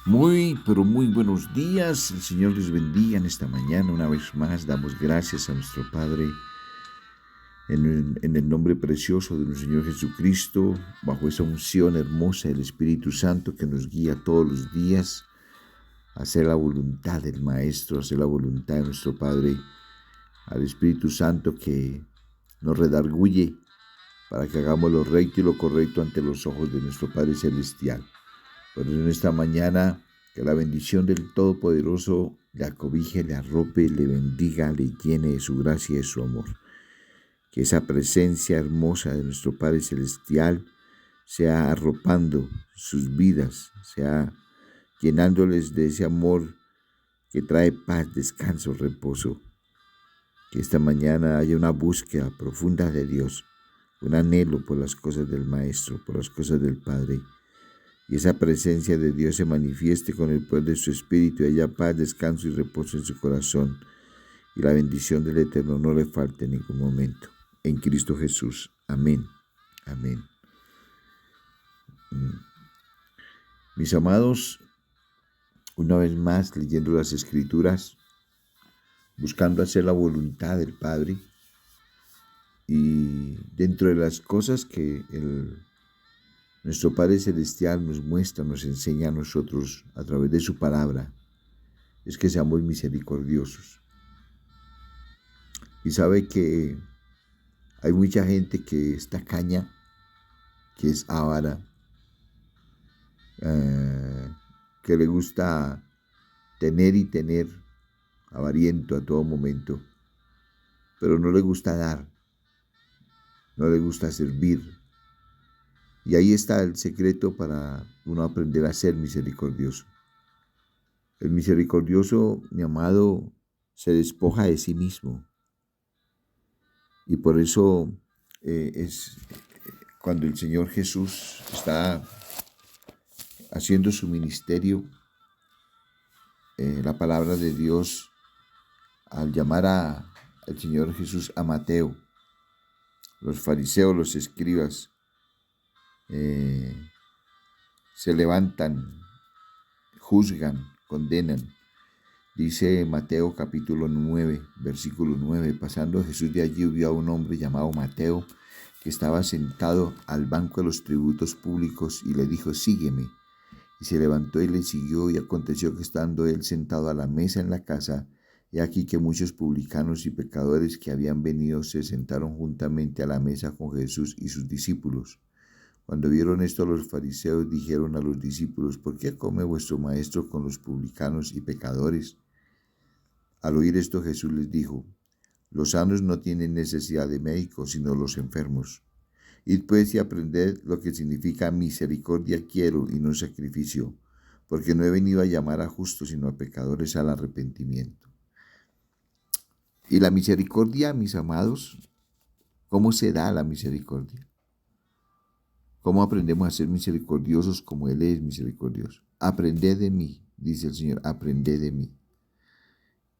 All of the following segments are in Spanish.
Pero muy buenos días. El Señor les bendiga en esta mañana. Una vez más, damos gracias a nuestro Padre en el nombre precioso de nuestro Señor Jesucristo, bajo esa unción hermosa del Espíritu Santo que nos guía todos los días a hacer la voluntad del Maestro, a hacer la voluntad de nuestro Padre, al Espíritu Santo que nos redarguye para que hagamos lo recto y lo correcto ante los ojos de nuestro Padre Celestial. Por eso en esta mañana, que la bendición del Todopoderoso le acobije, le arrope, le bendiga, le llene de su gracia y de su amor. Que esa presencia hermosa de nuestro Padre Celestial sea arropando sus vidas, sea llenándoles de ese amor que trae paz, descanso, reposo. Que esta mañana haya una búsqueda profunda de Dios, un anhelo por las cosas del Maestro, por las cosas del Padre. Y esa presencia de Dios se manifieste con el poder de su Espíritu y haya paz, descanso y reposo en su corazón. Y la bendición del Eterno no le falte en ningún momento. En Cristo Jesús. Amén. Amén. Mis amados, una vez más leyendo las Escrituras, buscando hacer la voluntad del Padre, y dentro de las cosas que nuestro Padre Celestial nos muestra, nos enseña a nosotros a través de su palabra, es que seamos misericordiosos. Y sabe que hay mucha gente que es tacaña, que es avara, que le gusta tener, avariento a todo momento, pero no le gusta dar, no le gusta servir. Y ahí está el secreto para uno aprender a ser misericordioso. El misericordioso, mi amado, se despoja de sí mismo. Y por eso es cuando el Señor Jesús está haciendo su ministerio, la palabra de Dios, al llamar al Señor Jesús a Mateo, los fariseos, los escribas, se levantan, juzgan, condenan. Dice Mateo capítulo 9, versículo 9, pasando Jesús de allí vio a un hombre llamado Mateo, que estaba sentado al banco de los tributos públicos, y le dijo: sígueme. Y se levantó y le siguió, y aconteció que estando él sentado a la mesa en la casa, he aquí que muchos publicanos y pecadores que habían venido se sentaron juntamente a la mesa con Jesús y sus discípulos. Cuando vieron esto, los fariseos dijeron a los discípulos: ¿por qué come vuestro maestro con los publicanos y pecadores? Al oír esto, Jesús les dijo: los sanos no tienen necesidad de médicos, sino los enfermos. Id pues y aprended lo que significa misericordia quiero y no sacrificio, porque no he venido a llamar a justos, sino a pecadores al arrepentimiento. Y la misericordia, mis amados, ¿cómo se da la misericordia? ¿Cómo aprendemos a ser misericordiosos como Él es misericordioso? Aprended de mí, dice el Señor, aprended de mí.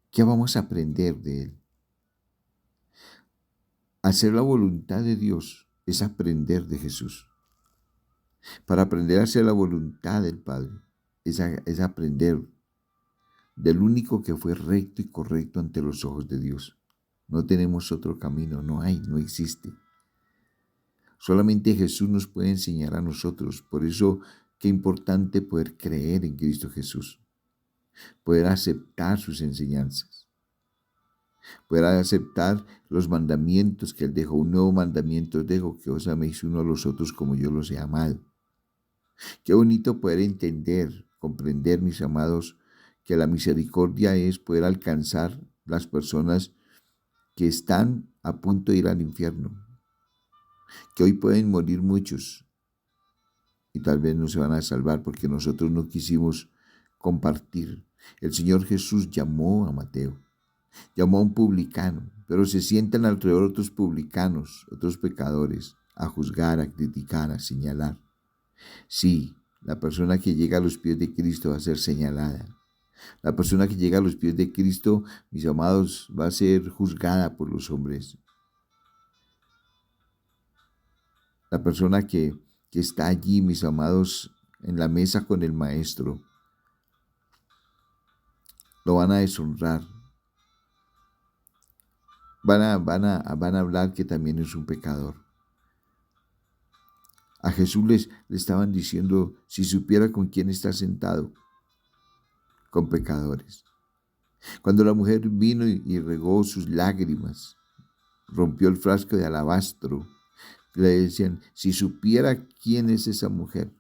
¿Qué vamos a aprender de Él? Hacer la voluntad de Dios es aprender de Jesús. Para aprender a hacer la voluntad del Padre es aprender del único que fue recto y correcto ante los ojos de Dios. No tenemos otro camino, no existe. Solamente Jesús nos puede enseñar a nosotros. Por eso, qué importante poder creer en Cristo Jesús, poder aceptar sus enseñanzas, poder aceptar los mandamientos que Él dejó. Un nuevo mandamiento os dejo, que os améis uno a los otros como yo los he amado. Qué bonito poder entender, comprender, mis amados, que la misericordia es poder alcanzar las personas que están a punto de ir al infierno, que hoy pueden morir muchos y tal vez no se van a salvar porque nosotros no quisimos compartir. El Señor Jesús llamó a Mateo, llamó a un publicano, pero se sientan alrededor otros publicanos, otros pecadores, a juzgar, a criticar, a señalar. Sí, la persona que llega a los pies de Cristo va a ser señalada. La persona que llega a los pies de Cristo, mis amados, va a ser juzgada por los hombres. La persona que está allí, mis amados, en la mesa con el Maestro, lo van a deshonrar, van a hablar que también es un pecador. A Jesús le estaban diciendo, si supiera con quién está sentado, con pecadores. Cuando la mujer vino y regó sus lágrimas, rompió el frasco de alabastro, le decían, si supiera quién es esa mujer.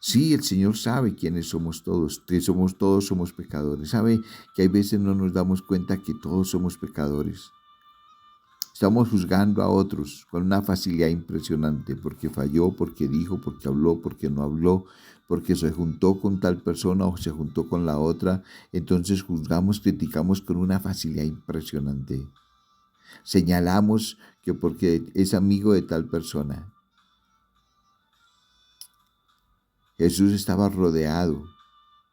Sí, el Señor sabe quiénes somos todos, que todos somos pecadores. Sabe que hay veces no nos damos cuenta que todos somos pecadores. Estamos juzgando a otros con una facilidad impresionante, porque falló, porque dijo, porque habló, porque no habló, porque se juntó con tal persona o se juntó con la otra. Entonces juzgamos, criticamos con una facilidad impresionante. Señalamos que porque es amigo de tal persona. Jesús estaba rodeado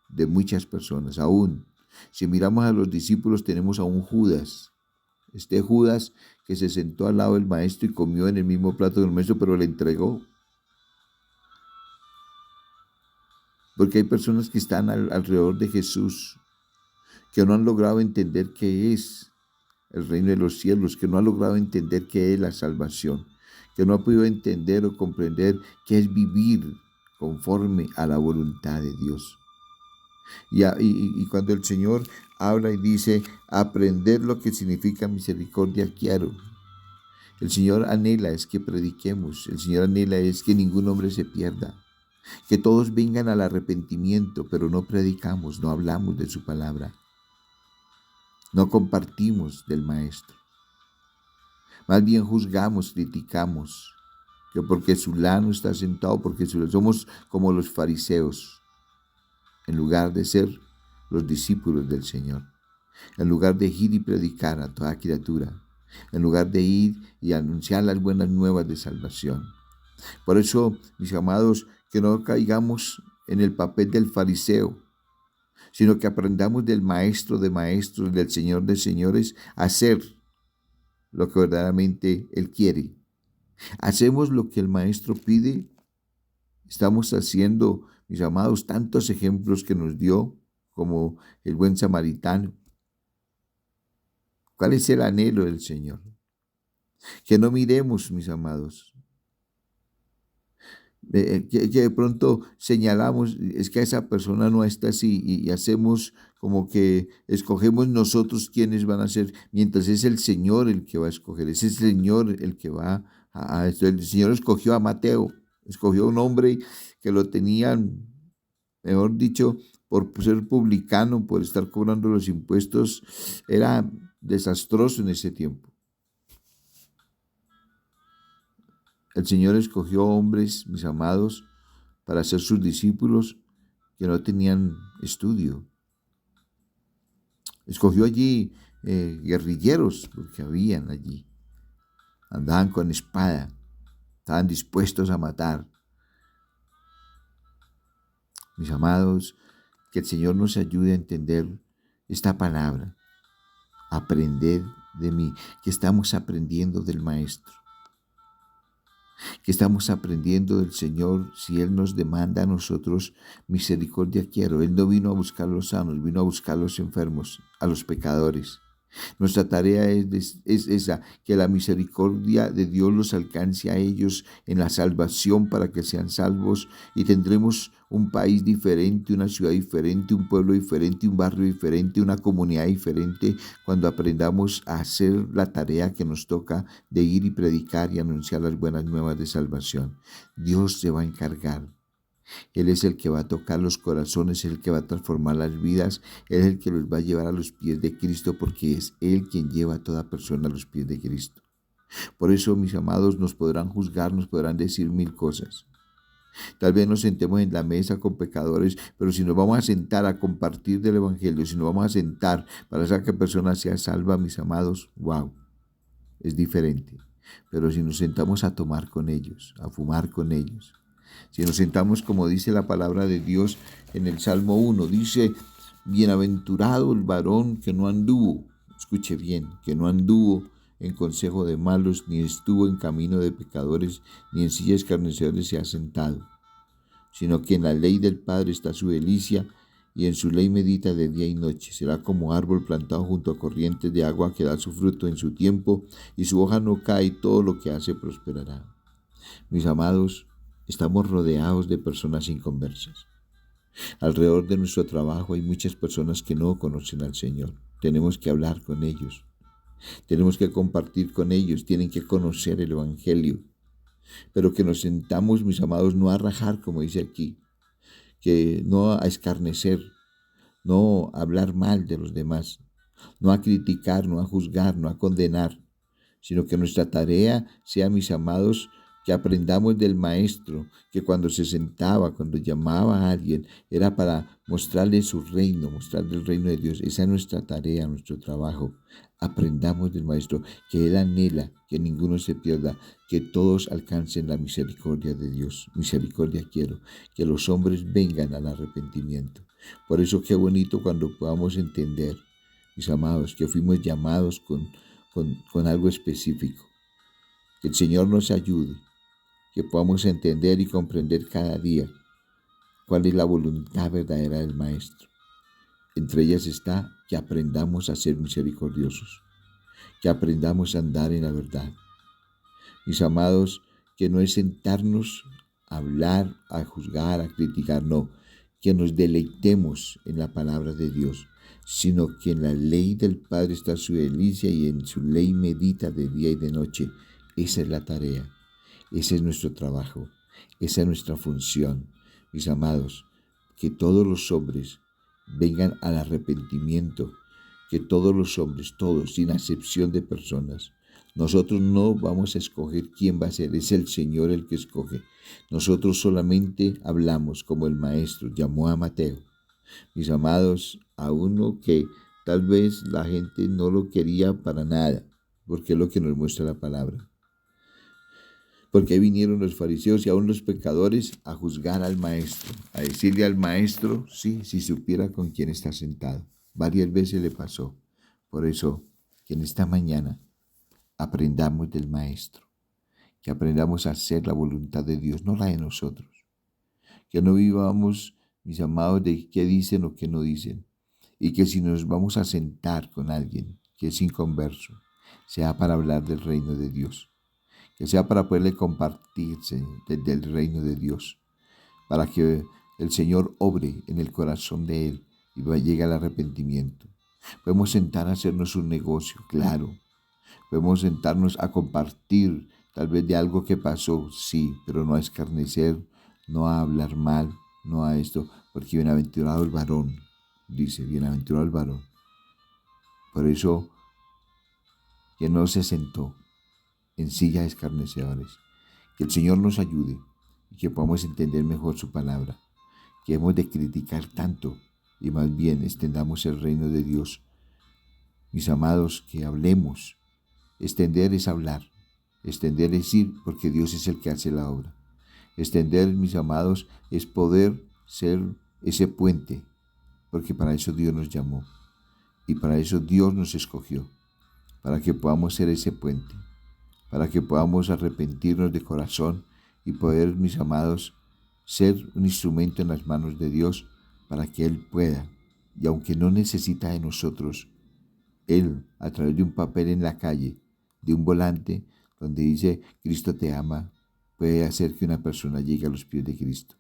de muchas personas. Aún, si miramos a los discípulos, tenemos a un Judas. Este Judas que se sentó al lado del maestro y comió en el mismo plato del maestro, pero le entregó. Porque hay personas que están alrededor de Jesús, que no han logrado entender qué es el reino de los cielos, que no han logrado entender qué es la salvación, que no han podido entender o comprender qué es vivir conforme a la voluntad de Dios. Y cuando el Señor habla y dice, aprender lo que significa misericordia quiero. El Señor anhela es que prediquemos, el Señor anhela es que ningún hombre se pierda, que todos vengan al arrepentimiento, pero no predicamos, no hablamos de su palabra, no compartimos del Maestro. Más bien juzgamos, criticamos, que porque fulano está sentado, porque somos como los fariseos, en lugar de ser los discípulos del Señor, en lugar de ir y predicar a toda criatura, en lugar de ir y anunciar las buenas nuevas de salvación. Por eso, mis amados, que no caigamos en el papel del fariseo, sino que aprendamos del Maestro de maestros, del Señor de señores, a hacer lo que verdaderamente Él quiere. Hacemos lo que el Maestro pide. Estamos haciendo, mis amados, tantos ejemplos que nos dio, como el buen samaritano. ¿Cuál es el anhelo del Señor? Que no miremos, mis amados, que de pronto señalamos, es que esa persona no está así y hacemos como que escogemos nosotros quiénes van a ser, mientras es el Señor el que va a escoger, es el Señor el que va a esto. El Señor escogió a Mateo, escogió a un hombre que lo tenían, mejor dicho, por ser publicano, por estar cobrando los impuestos, era desastroso en ese tiempo. El Señor escogió hombres, mis amados, para ser sus discípulos que no tenían estudio. Escogió allí guerrilleros, porque habían allí. Andaban con espada, estaban dispuestos a matar. Mis amados, que el Señor nos ayude a entender esta palabra. Aprender de mí, que estamos aprendiendo del Maestro. Que estamos aprendiendo del Señor si Él nos demanda a nosotros misericordia quiero. Él no vino a buscar a los sanos, vino a buscar a los enfermos, a los pecadores. Nuestra tarea es esa, que la misericordia de Dios los alcance a ellos en la salvación para que sean salvos y tendremos un país diferente, una ciudad diferente, un pueblo diferente, un barrio diferente, una comunidad diferente cuando aprendamos a hacer la tarea que nos toca de ir y predicar y anunciar las buenas nuevas de salvación. Dios se va a encargar. Él es el que va a tocar los corazones, es el que va a transformar las vidas, Él es el que los va a llevar a los pies de Cristo, porque es Él quien lleva a toda persona a los pies de Cristo. Por eso, mis amados, nos podrán juzgar, nos podrán decir mil cosas. Tal vez nos sentemos en la mesa con pecadores, pero si nos vamos a sentar a compartir del Evangelio, si nos vamos a sentar para hacer que persona sea salva, mis amados, wow, es diferente. Pero si nos sentamos a tomar con ellos, a fumar con ellos, si nos sentamos como dice la palabra de Dios en el Salmo 1, dice, bienaventurado el varón que no anduvo, escuche bien, que no anduvo en consejo de malos, ni estuvo en camino de pecadores, ni en sillas escarnecedores se ha sentado, sino que en la ley del Padre está su delicia, y en su ley medita de día y noche. Será como árbol plantado junto a corrientes de agua que da su fruto en su tiempo y su hoja no cae y todo lo que hace prosperará. Mis amados, estamos rodeados de personas inconversas. Alrededor de nuestro trabajo hay muchas personas que no conocen al Señor. Tenemos que hablar con ellos. Tenemos que compartir con ellos. Tienen que conocer el Evangelio. Pero que nos sentamos, mis amados, no a rajar, como dice aquí, que no a escarnecer, no a hablar mal de los demás, no a criticar, no a juzgar, no a condenar, sino que nuestra tarea sea, mis amados, que aprendamos del Maestro, que cuando se sentaba, cuando llamaba a alguien, era para mostrarle su reino, mostrarle el reino de Dios. Esa es nuestra tarea, nuestro trabajo. Aprendamos del Maestro, que Él anhela que ninguno se pierda, que todos alcancen la misericordia de Dios. Misericordia quiero, que los hombres vengan al arrepentimiento. Por eso qué bonito cuando podamos entender, mis amados, que fuimos llamados con algo específico. Que el Señor nos ayude, que podamos entender y comprender cada día cuál es la voluntad verdadera del Maestro. Entre ellas está que aprendamos a ser misericordiosos, que aprendamos a andar en la verdad. Mis amados, que no es sentarnos a hablar, a juzgar, a criticar, no, que nos deleitemos en la palabra de Dios, sino que en la ley del Padre está su delicia y en su ley medita de día y de noche. Esa es la tarea, ese es nuestro trabajo, esa es nuestra función. Mis amados, que todos los hombres vengan al arrepentimiento, que todos los hombres, todos, sin excepción de personas. Nosotros no vamos a escoger quién va a ser, es el Señor el que escoge. Nosotros solamente hablamos como el Maestro llamó a Mateo. Mis amados, a uno que tal vez la gente no lo quería para nada, porque es lo que nos muestra la palabra. Porque ahí vinieron los fariseos y aún los pecadores a juzgar al Maestro, a decirle al Maestro, sí, si supiera con quién está sentado. Varias veces le pasó. Por eso, que en esta mañana aprendamos del Maestro, que aprendamos a hacer la voluntad de Dios, no la de nosotros. Que no vivamos, mis amados, de qué dicen o qué no dicen. Y que si nos vamos a sentar con alguien que es inconverso, sea para hablar del reino de Dios. Que sea para poderle compartirse del reino de Dios, para que el Señor obre en el corazón de él y llegue al arrepentimiento. Podemos sentar a hacernos un negocio, claro. Podemos sentarnos a compartir tal vez de algo que pasó, sí, pero no a escarnecer, no a hablar mal, no a esto, porque bienaventurado el varón, dice, bienaventurado el varón. Por eso, que no se sentó en silla de escarnecedores. Que el Señor nos ayude y que podamos entender mejor su palabra, que hemos de criticar tanto y más bien extendamos el reino de Dios. Mis amados, que hablemos. Extender es hablar, extender es ir, porque Dios es el que hace la obra. Extender, mis amados, es poder ser ese puente, porque para eso Dios nos llamó y para eso Dios nos escogió, para que podamos ser ese puente, para que podamos arrepentirnos de corazón y poder, mis amados, ser un instrumento en las manos de Dios para que Él pueda, y aunque no necesita de nosotros, Él, a través de un papel en la calle, de un volante donde dice Cristo te ama, puede hacer que una persona llegue a los pies de Cristo,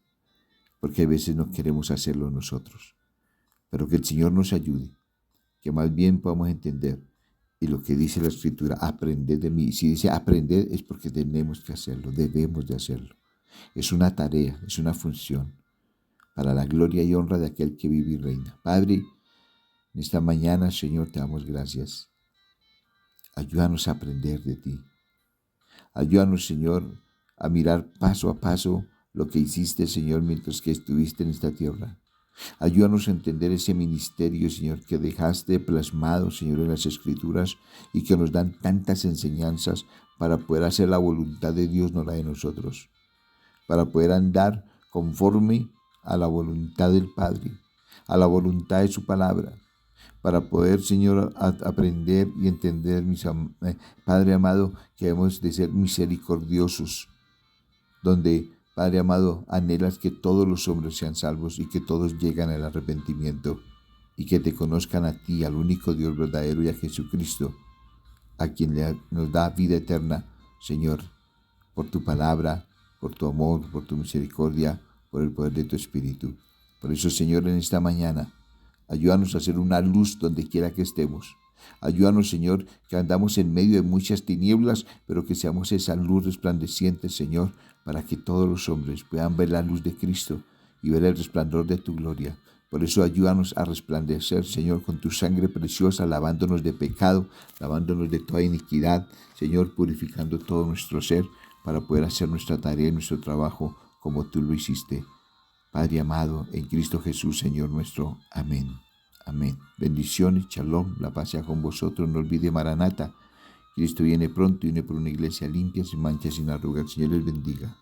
porque a veces no queremos hacerlo nosotros, pero que el Señor nos ayude, que más bien podamos entender. Y lo que dice la Escritura, aprender de mí. Si dice aprender es porque tenemos que hacerlo, debemos de hacerlo. Es una tarea, es una función para la gloria y honra de aquel que vive y reina. Padre, en esta mañana, Señor, te damos gracias. Ayúdanos a aprender de ti. Ayúdanos, Señor, a mirar paso a paso lo que hiciste, Señor, mientras que estuviste en esta tierra. Ayúdanos a entender ese ministerio, Señor, que dejaste plasmado, Señor, en las Escrituras y que nos dan tantas enseñanzas para poder hacer la voluntad de Dios, no la de nosotros, para poder andar conforme a la voluntad del Padre, a la voluntad de su palabra, para poder, Señor, aprender y entender, Padre amado, que hemos de ser misericordiosos, donde Padre amado, anhelas que todos los hombres sean salvos y que todos lleguen al arrepentimiento y que te conozcan a ti, al único Dios verdadero, y a Jesucristo, a quien nos da vida eterna, Señor, por tu palabra, por tu amor, por tu misericordia, por el poder de tu Espíritu. Por eso, Señor, en esta mañana, ayúdanos a ser una luz donde quiera que estemos. Ayúdanos, Señor, que andamos en medio de muchas tinieblas, pero que seamos esa luz resplandeciente, Señor, para que todos los hombres puedan ver la luz de Cristo y ver el resplandor de tu gloria. Por eso ayúdanos a resplandecer, Señor, con tu sangre preciosa, lavándonos de pecado, lavándonos de toda iniquidad, Señor, purificando todo nuestro ser para poder hacer nuestra tarea y nuestro trabajo como tú lo hiciste. Padre amado, en Cristo Jesús, Señor nuestro. Amén. Amén. Bendiciones, shalom, la paz sea con vosotros. No olvide Maranata. Cristo viene pronto y viene por una iglesia limpia, sin manchas, sin arrugas. El Señor les bendiga.